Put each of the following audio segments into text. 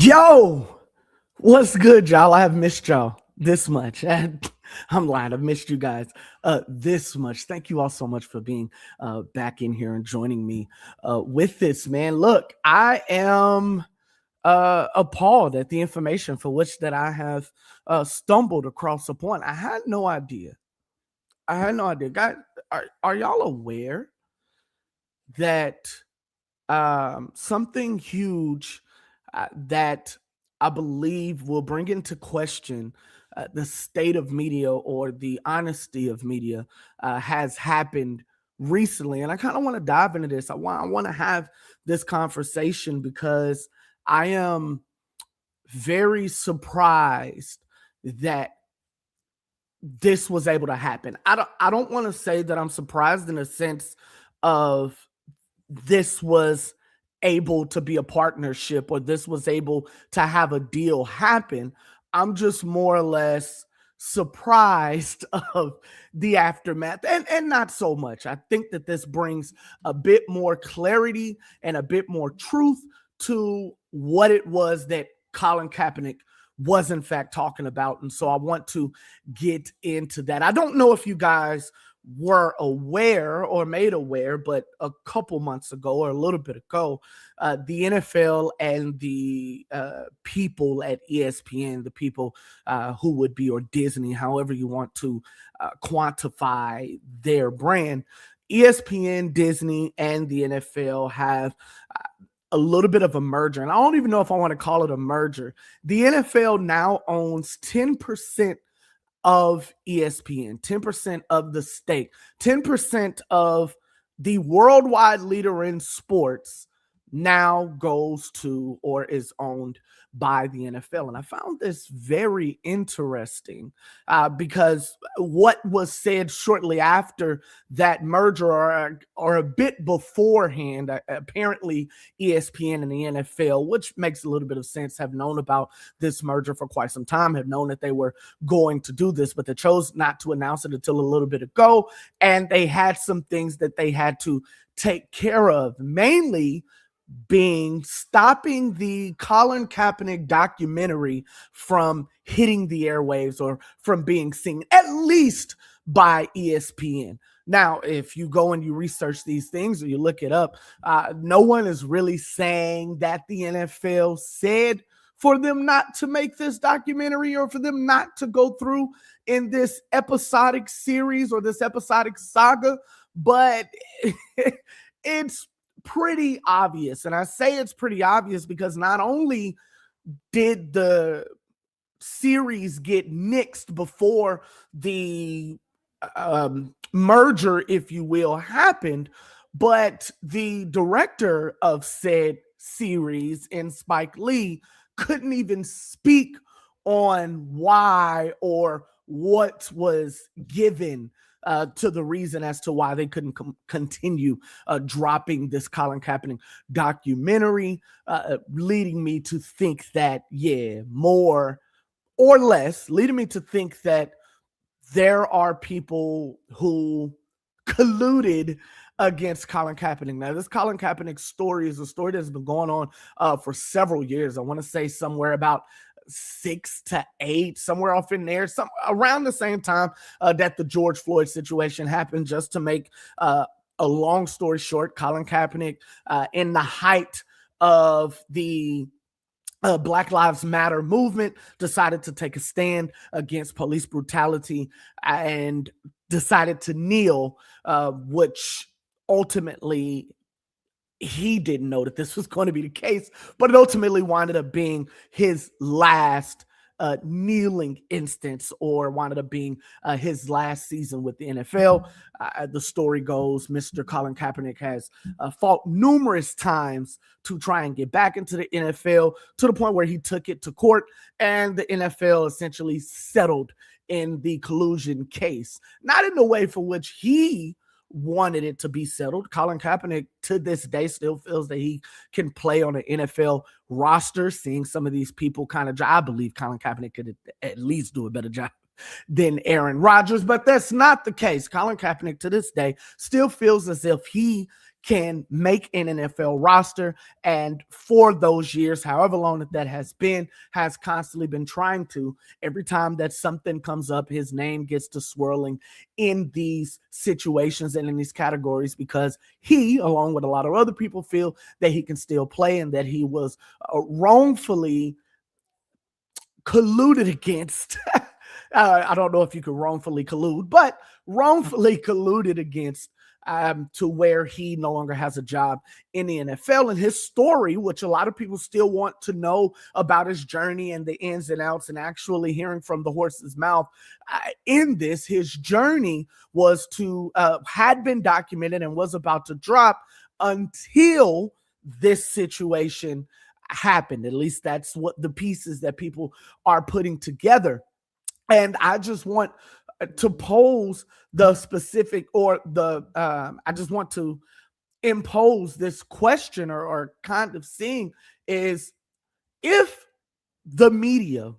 Yo, what's good, y'all? I have missed y'all this much. I'm lying. I've missed you guys this much. Thank you all so much for being back in here and joining me with this, man. Look, I am appalled at the information for which that I have stumbled across upon. I had no idea. Guys, are y'all aware that something huge that I believe will bring into question the state of media or the honesty of media has happened recently? And I kind of want to dive into this. I want to have this conversation because I am very surprised that this was able to happen. I don't want to say that I'm surprised in a sense of this was able to be a partnership or this was able to have a deal happen. I'm just more or less surprised of the aftermath and not so much. I think that this brings a bit more clarity and a bit more truth to what it was that Colin Kaepernick was in fact talking about. And so I want to get into that. I don't know if you guys were aware or made aware, but a couple months ago or a little bit ago, the NFL and the people at ESPN, the people who would be, or Disney, however you want to quantify their brand, ESPN, Disney, and the NFL have a little bit of a merger. And I don't even know if I want to call it a merger. The NFL now owns 10% of ESPN, 10% of the stake, 10% of the worldwide leader in sports now goes to or is owned by the NFL. And I found this very interesting because what was said shortly after that merger or a bit beforehand, apparently ESPN and the NFL, which makes a little bit of sense, have known about this merger for quite some time, have known that they were going to do this, but they chose not to announce it until a little bit ago. And they had some things that they had to take care of, mainly being stopping the Colin Kaepernick documentary from hitting the airwaves or from being seen, at least by ESPN. Now, if you go and you research these things or you look it up, no one is really saying that the NFL said for them not to make this documentary or for them not to go through in this episodic series or this episodic saga, but it's pretty obvious. And I say it's pretty obvious because not only did the series get nixed before the merger, if you will, happened, but the director of said series in Spike Lee couldn't even speak on why or what was given to the reason as to why they couldn't continue dropping this Colin Kaepernick documentary, leading me to think that, more or less, leading me to think that there are people who colluded against Colin Kaepernick. Now, this Colin Kaepernick story is a story that's been going on for several years. I want to say somewhere about 6 to 8, somewhere off in there, some around the same time that the George Floyd situation happened. Just to make a long story short, Colin Kaepernick, in the height of the Black Lives Matter movement, decided to take a stand against police brutality and decided to kneel, which ultimately he didn't know that this was going to be the case, but it ultimately winded up being his last kneeling instance, or wound up being his last season with the NFL. The story goes, Mr. Colin Kaepernick has fought numerous times to try and get back into the NFL, to the point where he took it to court, and the NFL essentially settled in the collusion case, not in the way for which he wanted it to be settled. Colin Kaepernick to this day still feels that he can play on an NFL roster, seeing some of these people kind of, I believe Colin Kaepernick could at least do a better job than Aaron Rodgers, but that's not the case. Colin Kaepernick to this day still feels as if he can make an NFL roster. And for those years, however long that has been, has constantly been trying to. Every time that something comes up, his name gets to swirling in these situations and in these categories because he, along with a lot of other people, feel that he can still play and that he was wrongfully colluded against. I don't know if you could wrongfully collude, but wrongfully colluded against to where he no longer has a job in the NFL. And his story, which a lot of people still want to know about his journey and the ins and outs and actually hearing from the horse's mouth in this, his journey was had been documented and was about to drop until this situation happened. At least that's what the pieces that people are putting together. And I just want to pose the specific or I just want to impose this question or kind of seeing is if the media,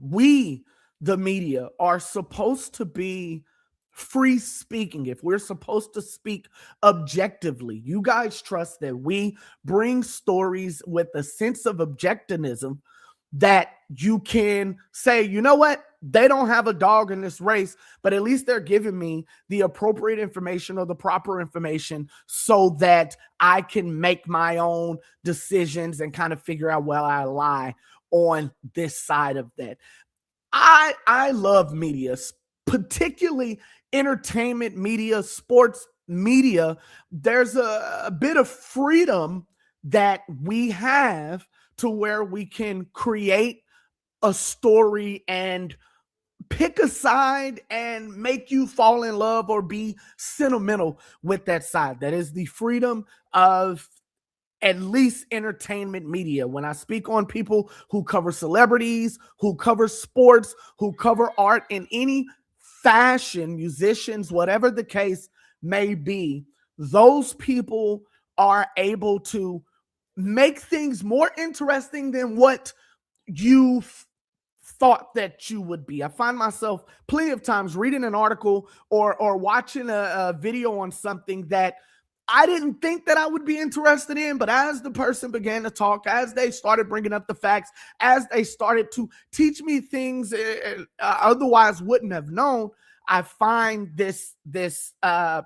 the media are supposed to be free speaking, if we're supposed to speak objectively, you guys trust that we bring stories with a sense of objectivism that you can say, you know what, they don't have a dog in this race, but at least they're giving me the appropriate information or the proper information so that I can make my own decisions and kind of figure out where I lie on this side of that. I love media, particularly entertainment media, sports media. There's a bit of freedom that we have to where we can create a story and pick a side and make you fall in love or be sentimental with that side. That is the freedom of at least entertainment media. When I speak on people who cover celebrities, who cover sports, who cover art in any fashion, musicians, whatever the case may be, those people are able to make things more interesting than what you thought that you would be. I find myself plenty of times reading an article or watching a video on something that I didn't think that I would be interested in, but as the person began to talk, as they started bringing up the facts, as they started to teach me things otherwise wouldn't have known, I find this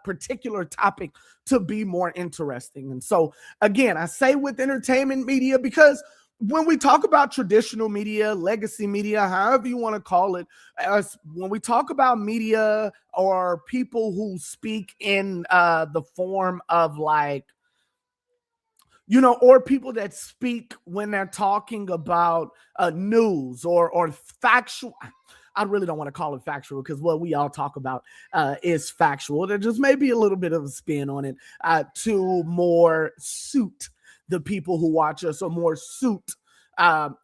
particular topic to be more interesting. And so, again, I say with entertainment media because when we talk about traditional media, legacy media, however you want to call it, when we talk about media or people who speak in the form of like, you know, or people that speak when they're talking about news or factual. I really don't want to call it factual because what we all talk about is factual. There just may be a little bit of a spin on it to more suit the people who watch us or more suit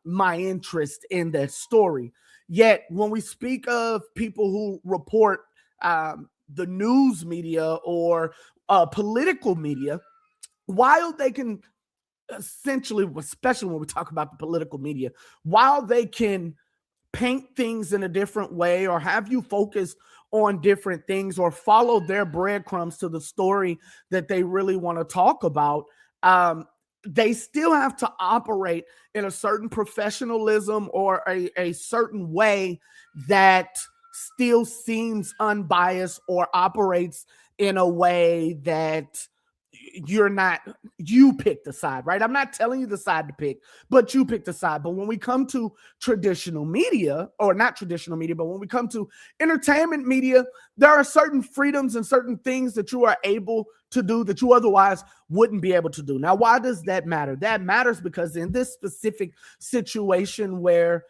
my interest in that story. Yet when we speak of people who report the news media or political media, while they can essentially, especially when we talk about the political media, while they can paint things in a different way or have you focus on different things or follow their breadcrumbs to the story that they really want to talk about, they still have to operate in a certain professionalism or a certain way that still seems unbiased or operates in a way that you pick the side, right? I'm not telling you the side to pick, but you pick the side. But when we come to traditional media, or not traditional media, but when we come to entertainment media, there are certain freedoms and certain things that you are able to do that you otherwise wouldn't be able to do. Now, why does that matter? That matters because in this specific situation where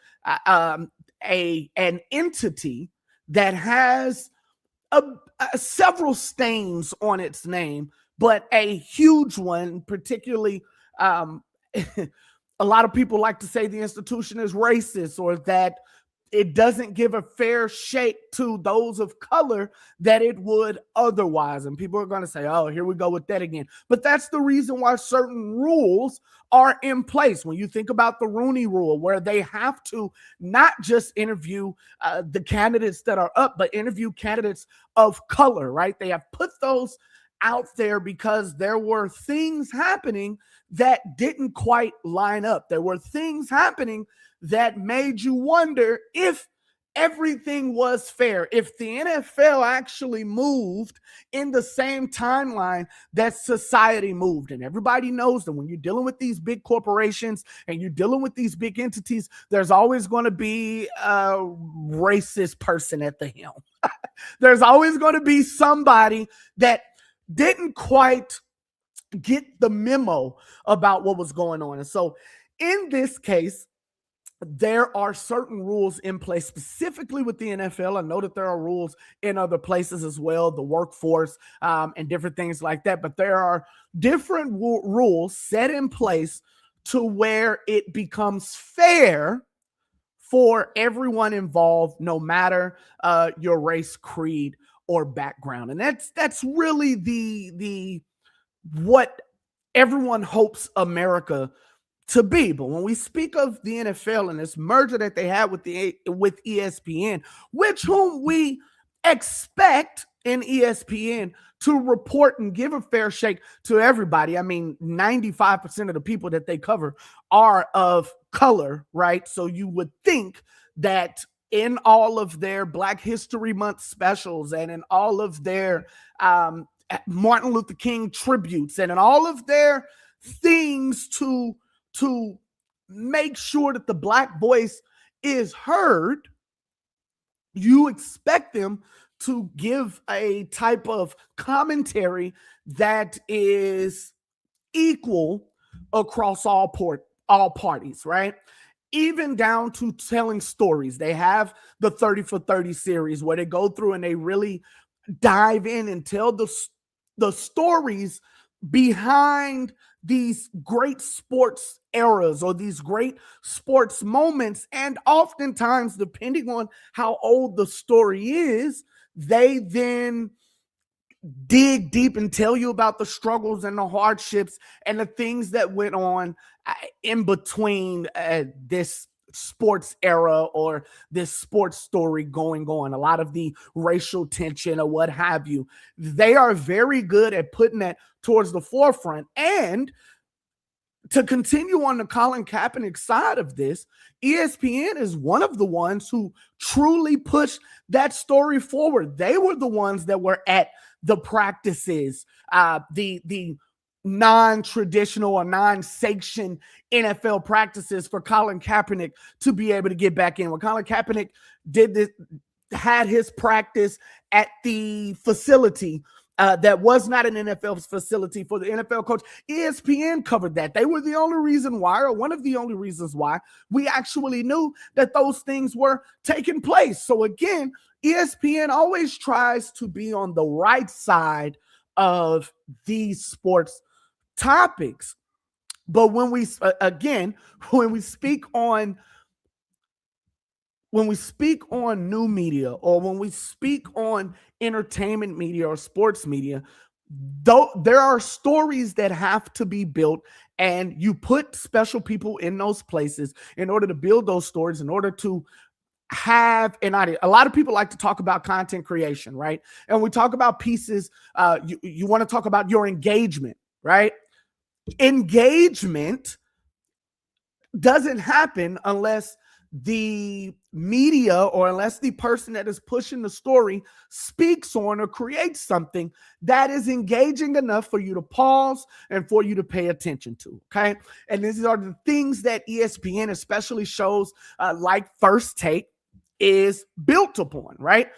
an entity that has several stains on its name, but a huge one, particularly a lot of people like to say the institution is racist or that it doesn't give a fair shake to those of color that it would otherwise. And people are going to say, oh, here we go with that again. But that's the reason why certain rules are in place. When you think about the Rooney Rule, where they have to not just interview the candidates that are up, but interview candidates of color, right? They have put those out there because there were things happening that didn't quite line up. There were things happening that made you wonder if everything was fair, if the NFL actually moved in the same timeline that society moved. And everybody knows that when you're dealing with these big corporations and you're dealing with these big entities, there's always going to be a racist person at the helm. There's always going to be somebody that didn't quite get the memo about what was going on. And so in this case, there are certain rules in place specifically with the NFL. I know that there are rules in other places as well, the workforce and different things like that. But there are different rules set in place to where it becomes fair for everyone involved, no matter your race, creed, or background. And that's really the what everyone hopes America to be. But when we speak of the NFL and this merger that they had with ESPN, which whom we expect in ESPN to report and give a fair shake to everybody. I mean, 95% of the people that they cover are of color, right? So you would think that in all of their Black History Month specials and in all of their Martin Luther King tributes and in all of their things to make sure that the Black voice is heard, you expect them to give a type of commentary that is equal across all parties, right? Even down to telling stories. They have the 30 for 30 series where they go through and they really dive in and tell the stories behind these great sports eras or these great sports moments. And oftentimes, depending on how old the story is, they then dig deep and tell you about the struggles and the hardships and the things that went on in between this sports era or this sports story going on, a lot of the racial tension or what have you. They are very good at putting that towards the forefront. And to continue on the Colin Kaepernick side of this, ESPN is one of the ones who truly pushed that story forward. They were the ones that were at the practices, the non-traditional or non-sanctioned NFL practices for Colin Kaepernick to be able to get back in. When Colin Kaepernick had his practice at the facility that was not an NFL facility for the NFL coach, ESPN covered that. They were the only reason why, or one of the only reasons why, we actually knew that those things were taking place. So again, ESPN always tries to be on the right side of these sports topics. But when we speak on new media, or when we speak on entertainment media or sports media, though there are stories that have to be built, and you put special people in those places in order to build those stories, in order to have an idea. A lot of people like to talk about content creation, right? And we talk about pieces. You want to talk about your engagement, right? Engagement doesn't happen unless the media or unless the person that is pushing the story speaks on or creates something that is engaging enough for you to pause and for you to pay attention to. Okay. And these are the things that ESPN, especially shows like First Take, is built upon, right?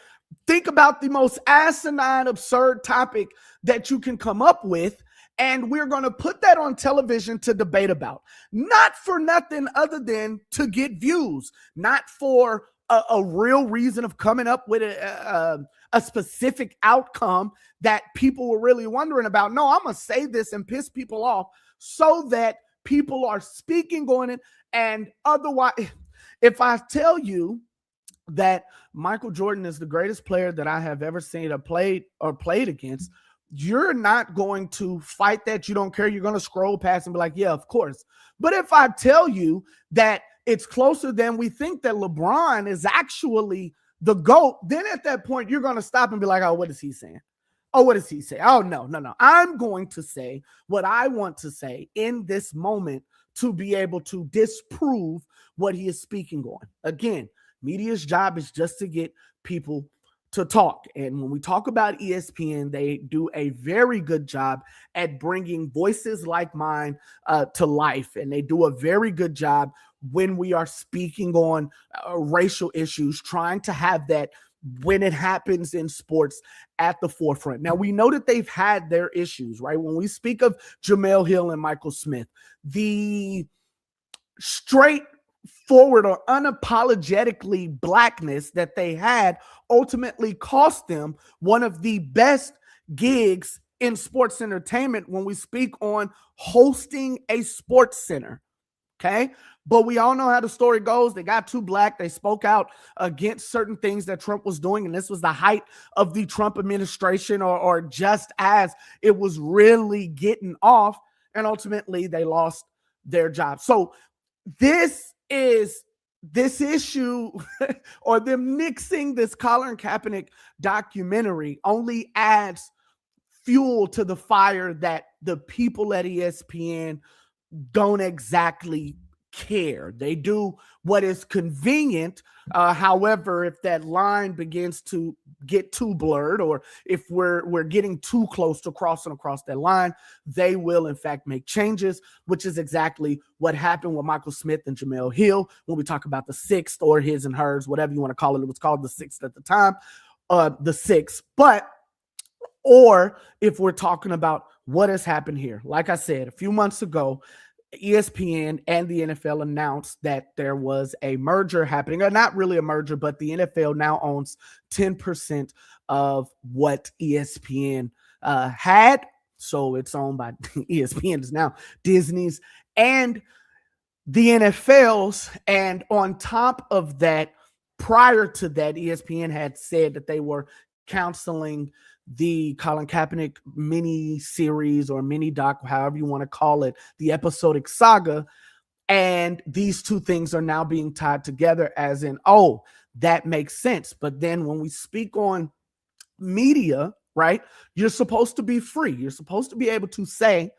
Think about the most asinine, absurd topic that you can come up with, and we're going to put that on television to debate about. Not for nothing other than to get views, not for a real reason of coming up with a specific outcome that people were really wondering about. No, I'm going to say this and piss people off so that people are speaking on it. And otherwise, if I tell you that Michael Jordan is the greatest player that I have ever seen or played against, you're not going to fight that. You don't care. You're going to scroll past and be like, yeah, of course. But if I tell you that it's closer than we think, that LeBron is actually the GOAT, then at that point, you're going to stop and be like, oh, what is he saying? Oh, what does he say? Oh, no, no, no. I'm going to say what I want to say in this moment to be able to disprove what he is speaking on. Again, media's job is just to get people to talk. And when we talk about ESPN, they do a very good job at bringing voices like mine to life. And they do a very good job when we are speaking on racial issues, trying to have that when it happens in sports at the forefront. Now, we know that they've had their issues, right? When we speak of Jamel Hill and Michael Smith, the straightforward or unapologetically blackness that they had ultimately cost them one of the best gigs in sports entertainment when we speak on hosting a sports center. Okay. But we all know how the story goes. They got too black. They spoke out against certain things that Trump was doing. And this was the height of the Trump administration, or just as it was really getting off. And ultimately, they lost their job. So this issue or them mixing this Colin Kaepernick documentary only adds fuel to the fire that the people at ESPN don't exactly care. They do what is convenient. However, if that line begins to get too blurred, or if we're getting too close to crossing across that line, they will in fact make changes, which is exactly what happened with Michael Smith and Jamel Hill when we talk about the sixth, or his and hers, whatever you want to call it. It was called the sixth at the time, the sixth. But or if we're talking about what has happened here, like I said, a few months ago, ESPN and the NFL announced that there was a merger happening, or not really a merger, but the NFL now owns 10% of what ESPN had. So it's owned by ESPN is now Disney's and the NFL's. And on top of that, prior to that, ESPN had said that they were counseling the Colin Kaepernick mini series or mini doc, however you want to call it, the episodic saga. And these two things are now being tied together as in, oh, that makes sense. But then when we speak on media, right, you're supposed to be free. You're supposed to be able to say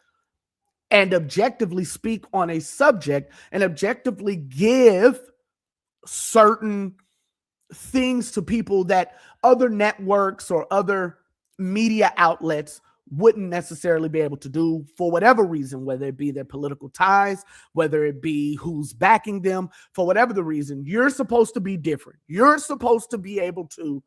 and objectively speak on a subject and objectively give certain things to people that other networks or other media outlets wouldn't necessarily be able to do for whatever reason, whether it be their political ties, whether it be who's backing them, for whatever the reason. You're supposed to be different. You're supposed to be able to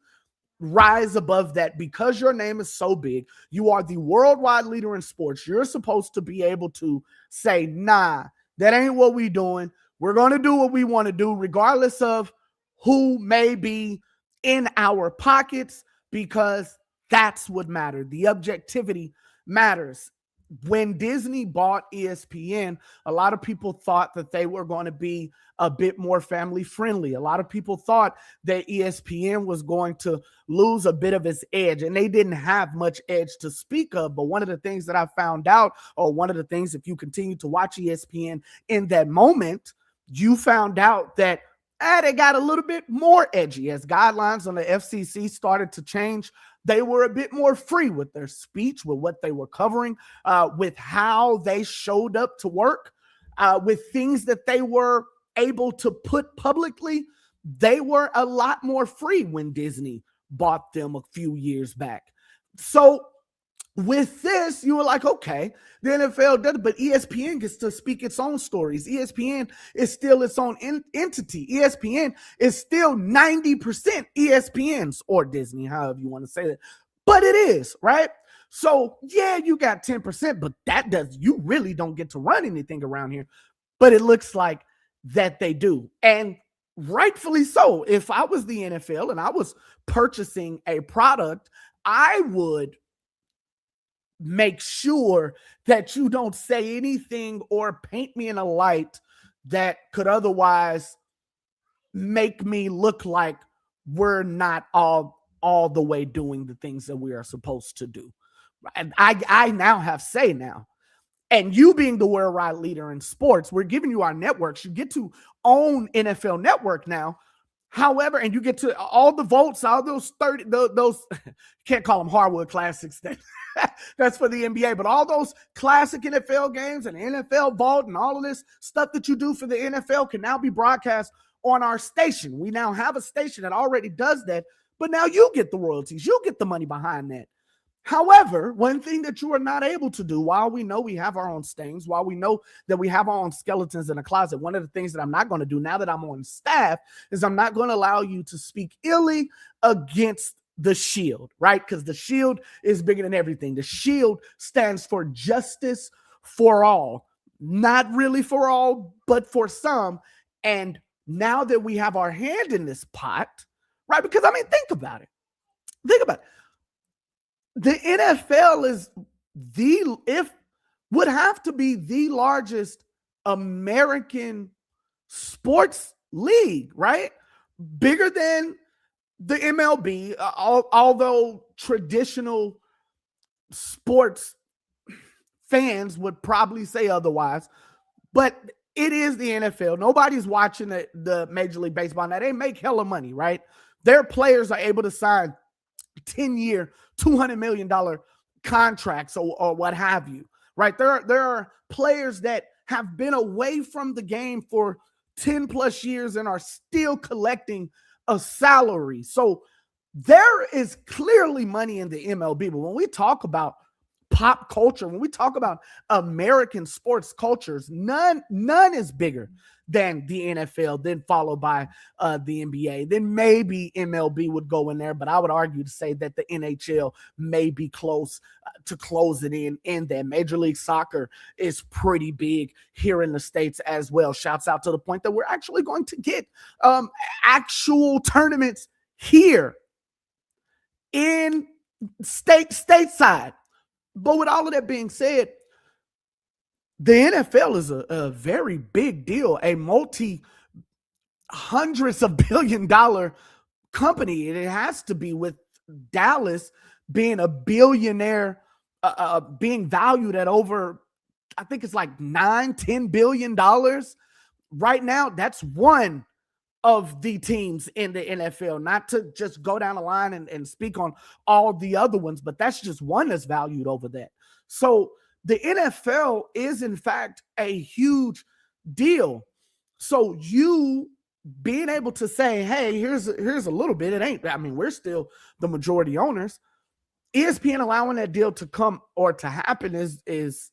rise above that because your name is so big. You are the worldwide leader in sports. You're supposed to be able to say, nah, that ain't what we doing. We're going to do what we want to do, regardless of who may be in our pockets, because that's what matters. The objectivity matters. When Disney bought ESPN, a lot of people thought that they were going to be a bit more family friendly. A lot of people thought that ESPN was going to lose a bit of its edge, and they didn't have much edge to speak of. But one of the things that I found out, or one of the things, if you continue to watch ESPN in that moment, you found out that they got a little bit more edgy as guidelines on the FCC started to change. They were a bit more free with their speech, with what they were covering, with how they showed up to work, with things that they were able to put publicly. They were a lot more free when Disney bought them a few years back. So with this, you were like, okay, the NFL does it, but ESPN gets to speak its own stories. ESPN is still its own entity. ESPN is still 90% ESPN's, or Disney, however you want to say that. But it is, right? So, yeah, you got 10%, but you really don't get to run anything around here. But it looks like that they do. And rightfully so. If I was the NFL and I was purchasing a product, I would make sure that you don't say anything or paint me in a light that could otherwise make me look like we're not all the way doing the things that we are supposed to do. And I now have say now. And you being the worldwide leader in sports, we're giving you our networks. You get to own NFL Network now. However, and you get to all the votes, all those 30, those can't call them hardwood classics. That's for the NBA, but all those classic NFL games and NFL vault and all of this stuff that you do for the NFL can now be broadcast on our station. We now have a station that already does that, but now you get the royalties. You get the money behind that. However, one thing that you are not able to do, while we know we have our own stings, while we know that we have our own skeletons in the closet, one of the things that I'm not going to do now that I'm on staff is I'm not going to allow you to speak illy against the Shield, right? Because the Shield is bigger than everything. The Shield stands for justice for all, not really for all, but for some. And now that we have our hand in this pot, right? Because I mean, think about it. Think about it. The NFL is would have to be the largest American sports league, right? Bigger than the MLB, although traditional sports fans would probably say otherwise, but it is the NFL. Nobody's watching the Major League Baseball. Now, they make hella money, right? Their players are able to sign 10-year, $200 million contracts or what have you, right? There are players that have been away from the game for 10 plus years and are still collecting a salary. So there is clearly money in the MLB. But when we talk about pop culture, when we talk about American sports cultures, none is bigger than the NFL, then followed by the NBA. Then maybe MLB would go in there, but I would argue to say that the NHL may be close to closing in there. Major League Soccer is pretty big here in the States as well. Shouts out to the point that we're actually going to get actual tournaments here in stateside. But with all of that being said, the NFL is a very big deal, a hundreds of $billion company. And it has to be, with Dallas being a billionaire, being valued at over, I think it's like $9-10 billion right now. That's one of the teams in the NFL, not to just go down the line and speak on all the other ones, but that's just one that's valued over that. So the NFL is in fact a huge deal. So you being able to say, hey, here's a little bit, it ain't, I mean, we're still the majority owners. ESPN allowing that deal to come or to happen is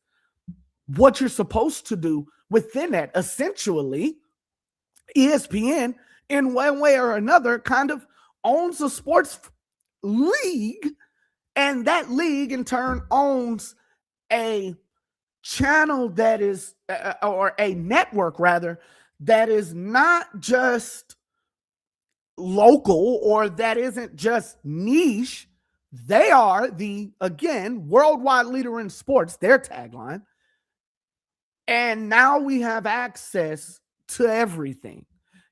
what you're supposed to do within that. Essentially, ESPN, in one way or another, kind of owns a sports league, and that league in turn owns a channel that is, or a network rather, that is not just local or that isn't just niche. They are the, again, worldwide leader in sports, their tagline. And now we have access to everything.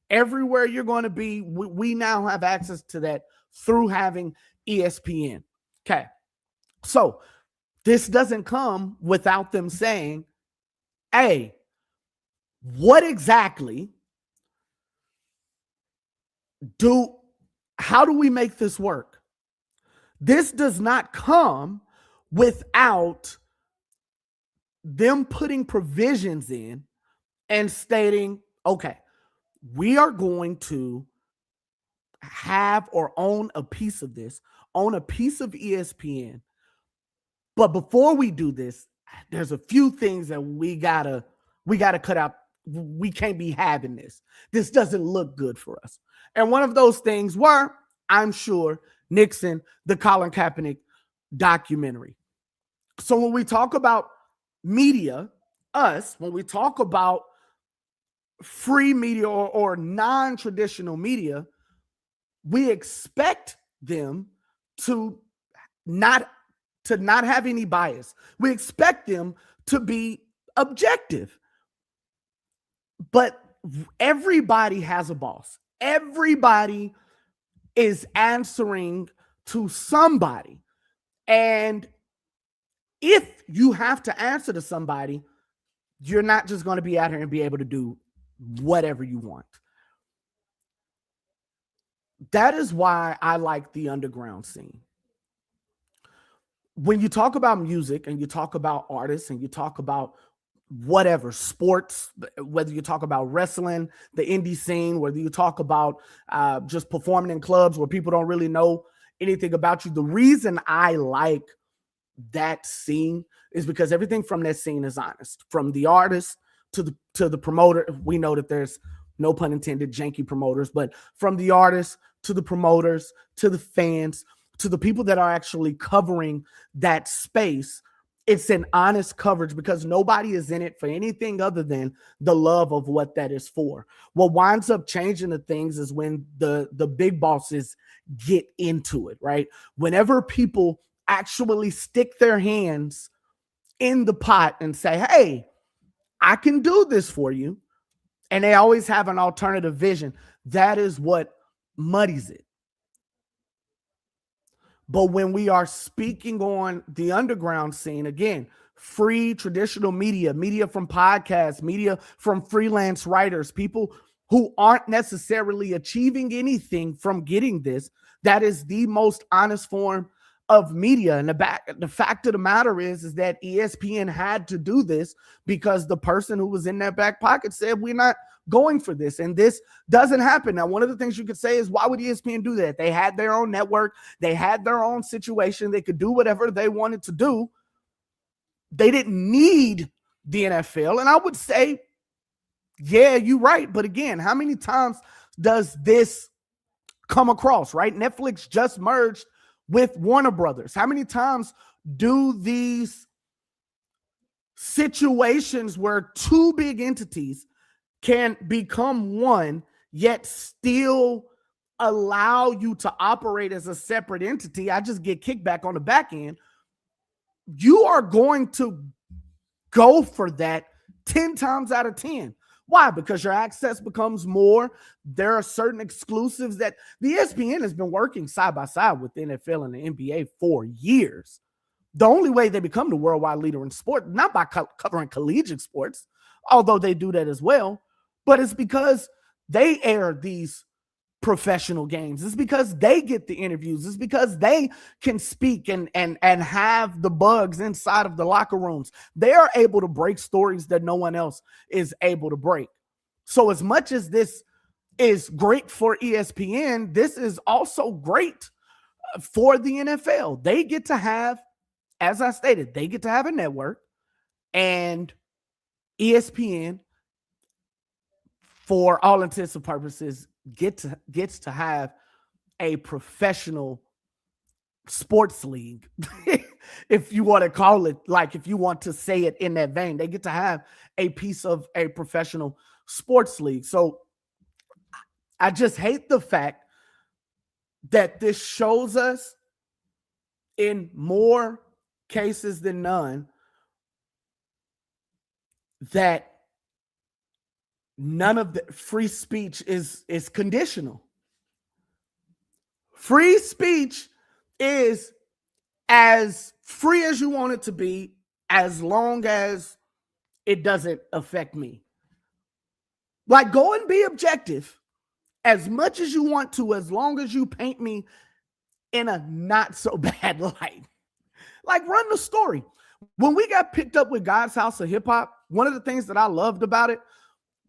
Everywhere you're going to be, we now have access to that through having ESPN. Okay. So this doesn't come without them saying, hey, what exactly how do we make this work? This does not come without them putting provisions in and stating, okay, we are going to have or own a piece of this, own a piece of ESPN. But before we do this, there's a few things that we gotta cut out. We can't be having this. This doesn't look good for us. And one of those things were, I'm sure, Nixon, the Colin Kaepernick documentary. So when we talk about media, when we talk about free media or non-traditional media, we expect them to not have any bias. We expect them to be objective. But everybody has a boss. Everybody is answering to somebody. And if you have to answer to somebody, you're not just going to be out here and be able to do whatever you want. That is why I like the underground scene. When you talk about music and you talk about artists and you talk about whatever sports, whether you talk about wrestling, the indie scene, whether you talk about just performing in clubs where people don't really know anything about you, the reason I like that scene is because everything from that scene is honest. From the artist to the promoter, we know that there's, no pun intended, janky promoters, but from the artists to the promoters to the fans to the people that are actually covering that space, it's an honest coverage because nobody is in it for anything other than the love of what that is for. What winds up changing the things is when the big bosses get into it, right? Whenever people actually stick their hands in the pot and say, hey, I can do this for you, and they always have an alternative vision, that is what muddies it. But when we are speaking on the underground scene, again, free traditional media, media from podcasts, media from freelance writers, people who aren't necessarily achieving anything from getting this, that is the most honest form of media. And the fact of the matter is that ESPN had to do this because the person who was in their back pocket said, we're not going for this. And this doesn't happen. Now, one of the things you could say is, why would ESPN do that? They had their own network. They had their own situation. They could do whatever they wanted to do. They didn't need the NFL. And I would say, yeah, you're right. But again, how many times does this come across, right? Netflix just merged with Warner Brothers. How many times do these situations where two big entities can become one, yet still allow you to operate as a separate entity? I just get kickback on the back end. You are going to go for that 10 times out of 10. Why? Because your access becomes more. There are certain exclusives that the ESPN has been working side by side with the NFL and the NBA for years. The only way they become the worldwide leader in sport, not by covering collegiate sports, although they do that as well, but it's because they air these professional games. It's because they get the interviews. It's because they can speak and have the bugs inside of the locker rooms. They are able to break stories that no one else is able to break. So as much as this is great for ESPN, this is also great for the NFL. They get to have, as I stated, they get to have a network, and ESPN, for all intents and purposes, gets to have a professional sports league, if you want to call it, like, if you want to say it in that vein, they get to have a piece of a professional sports league. So I just hate the fact that this shows us, in more cases than none, that none of the free speech is conditional. Free speech is as free as you want it to be, as long as it doesn't affect me. Like, go and be objective as much as you want to, as long as you paint me in a not so bad light. Like, run the story. When we got picked up with God's House of Hip Hop, one of the things that I loved about it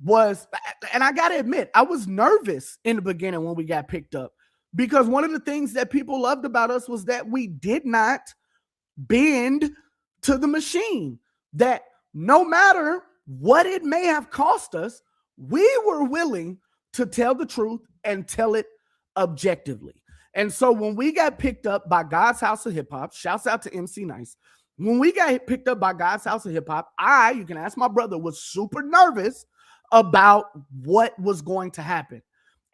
was, and I got to admit, I was nervous in the beginning when we got picked up, because one of the things that people loved about us was that we did not bend to the machine, that no matter what it may have cost us, we were willing to tell the truth and tell it objectively. And so when we got picked up by God's House of Hip Hop, shouts out to MC Nice. When we got picked up by God's House of Hip Hop, you can ask my brother, was super nervous about what was going to happen,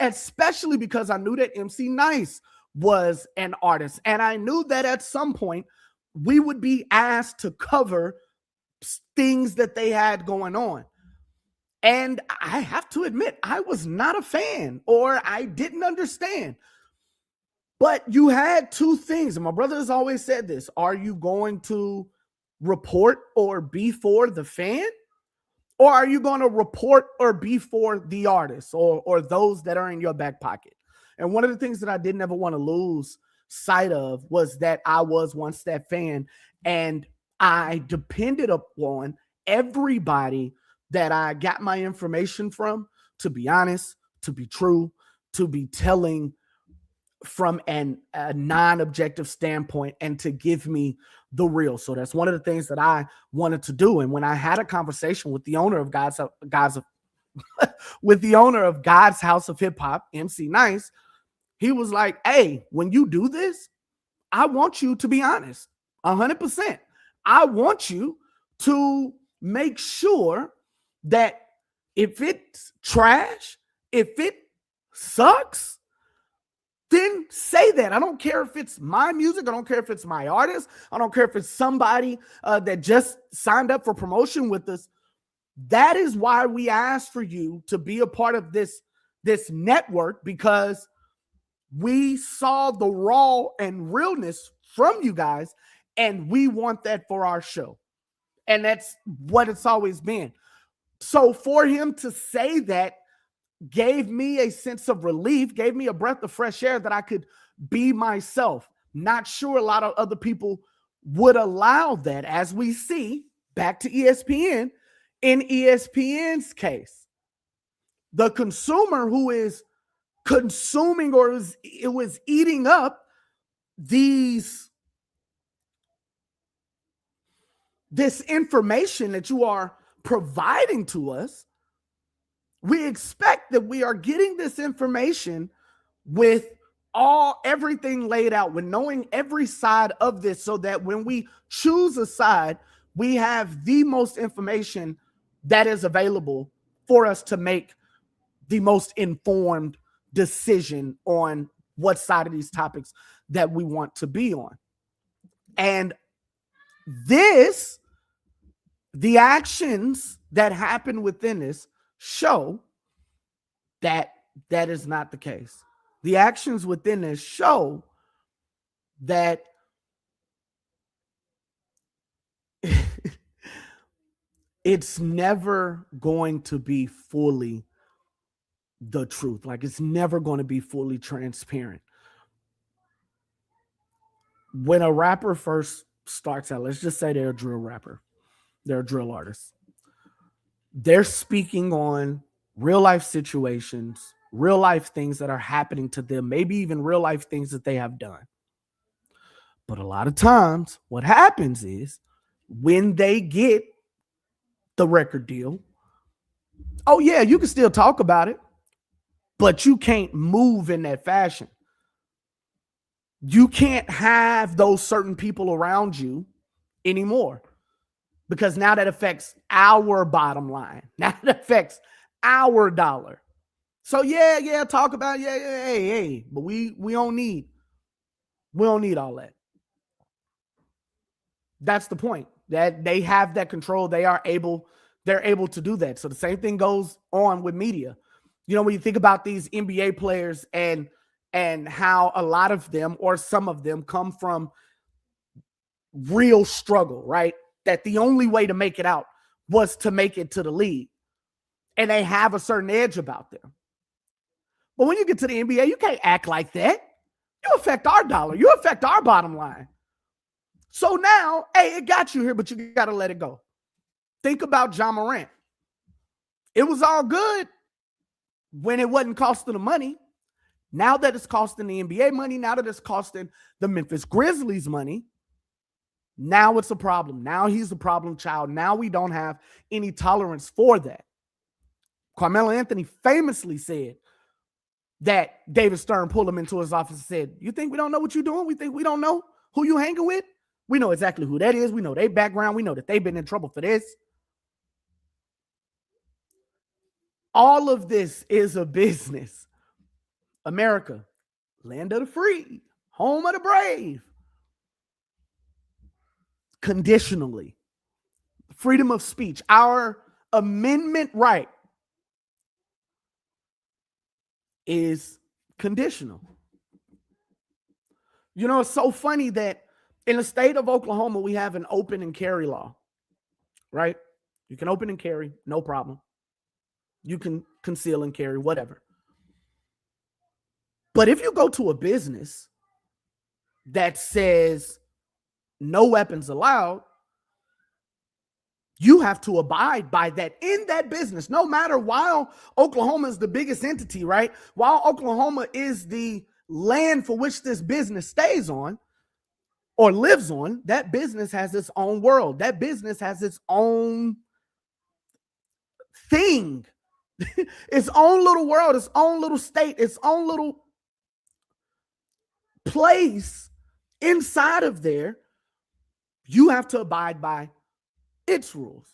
especially because I knew that MC Nice was an artist. And I knew that at some point we would be asked to cover things that they had going on. And I have to admit, I was not a fan, or I didn't understand. But you had two things, and my brother has always said this: are you going to report or be for the fan? Or are you going to report or be for the artists or those that are in your back pocket? And one of the things that I didn't ever want to lose sight of was that I was once that fan, and I depended upon everybody that I got my information from to be honest, to be true, to be telling from a non-objective standpoint, and to give me the real. So that's one of the things that I wanted to do. And when I had a conversation with the owner of with the owner of God's House of Hip Hop, MC Nice, he was like, hey, when you do this, I want you to be honest, 100%. I want you to make sure that if it's trash, if it sucks, then say that. I don't care if it's my music. I don't care if it's my artist. I don't care if it's somebody that just signed up for promotion with us. That is why we asked for you to be a part of this network, because we saw the raw and realness from you guys, and we want that for our show. And that's what it's always been. So for him to say that gave me a sense of relief, gave me a breath of fresh air that I could be myself. Not sure a lot of other people would allow that, as we see back to ESPN. In ESPN's case, the consumer who is consuming or it was eating up this information that you are providing to us, we expect that we are getting this information with everything laid out, with knowing every side of this, so that when we choose a side, we have the most information that is available for us to make the most informed decision on what side of these topics that we want to be on. And the actions that happen within this show that is not the case. The actions within this show that it's never going to be fully the truth. Like, it's never going to be fully transparent. When a rapper first starts out, let's just say they're a drill rapper, they're a drill artist. They're speaking on real life situations, real life things that are happening to them, maybe even real life things that they have done. But a lot of times what happens is when they get the record deal, oh yeah, you can still talk about it, but you can't move in that fashion. You can't have those certain people around you anymore, because now that affects our bottom line. Now that affects our dollar. So yeah, talk about it. Hey, but we don't need all that. That's the point. That they have that control. They're able to do that. So the same thing goes on with media. You know, when you think about these NBA players and how a lot of them, or some of them, come from real struggle, right? That the only way to make it out was to make it to the league. And they have a certain edge about them. But when you get to the NBA, you can't act like that. You affect our dollar. You affect our bottom line. So now, hey, it got you here, but you got to let it go. Think about Ja Morant. It was all good when it wasn't costing the money. Now that it's costing the NBA money, now that it's costing the Memphis Grizzlies money, now it's a problem. Now he's the problem child. Now we don't have any tolerance for that. Carmelo Anthony famously said that David Stern pulled him into his office and said, you think we don't know what you're doing? We think we don't know who you hanging with? We know exactly who that is. We know their background. We know that they've been in trouble for this. All of this is a business. America, land of the free, home of the brave. Conditionally. Freedom of speech, our amendment right, is conditional. You know, it's so funny that in the state of Oklahoma, we have an open and carry law, right? You can open and carry, no problem. You can conceal and carry, whatever. But if you go to a business that says no weapons allowed, you have to abide by that in that business, no matter while Oklahoma is the biggest entity, right? While Oklahoma is the land for which this business stays on or lives on, that business has its own world. That business has its own thing, its own little world, its own little state, its own little place inside of there. You have to abide by its rules.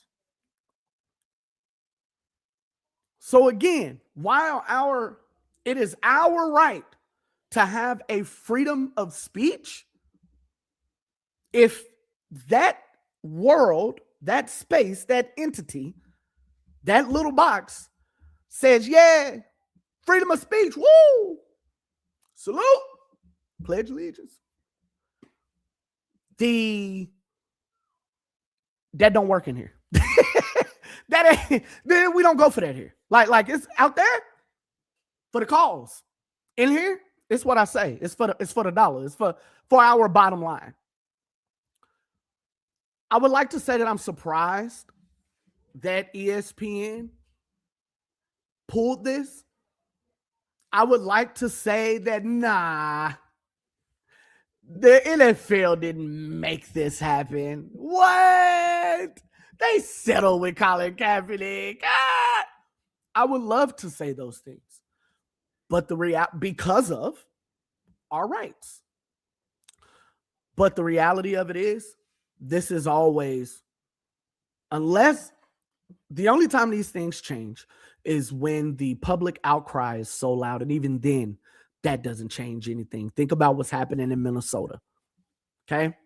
So again, while it is our right to have a freedom of speech, if that world, that space, that entity, that little box says, yeah, freedom of speech, woo, salute, pledge allegiance, that don't work in here. Then we don't go for that here. Like it's out there for the cause. In here, it's what I say. It's for the dollar. It's for our bottom line. I would like to say that I'm surprised that ESPN pulled this. I would like to say that nah, the NFL didn't make this happen. What? They settled with Collin Kapernick. I would love to say those things, but because of our rights. But the reality of it is, this is always, unless the only time these things change is when the public outcry is so loud, and even then, that doesn't change anything. Think about what's happening in Minnesota. Okay.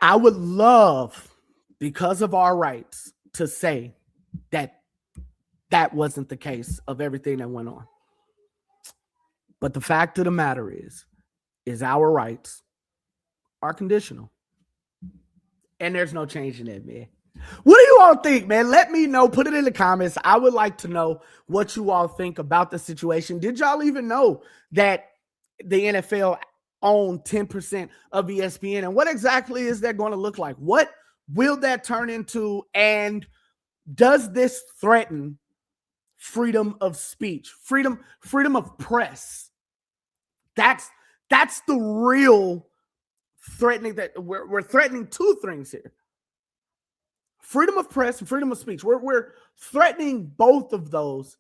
I would love, because of our rights, to say that that wasn't the case of everything that went on. But the fact of the matter is our rights are conditional. And there's no changing it, man. What do you all think, man? Let me know. Put it in the comments. I would like to know what you all think about the situation. Did y'all even know that the NFL owned 10% of ESPN? And what exactly is that going to look like? What will that turn into? And does this threaten freedom of speech, freedom of press? That's the real threatening. That we're threatening two things here: freedom of press and freedom of speech. We're threatening both of those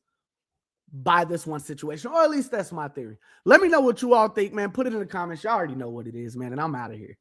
by this one situation, or at least that's my theory. Let me know what you all think, man. Put it in the comments. Y'all already know what it is, man, and I'm out of here.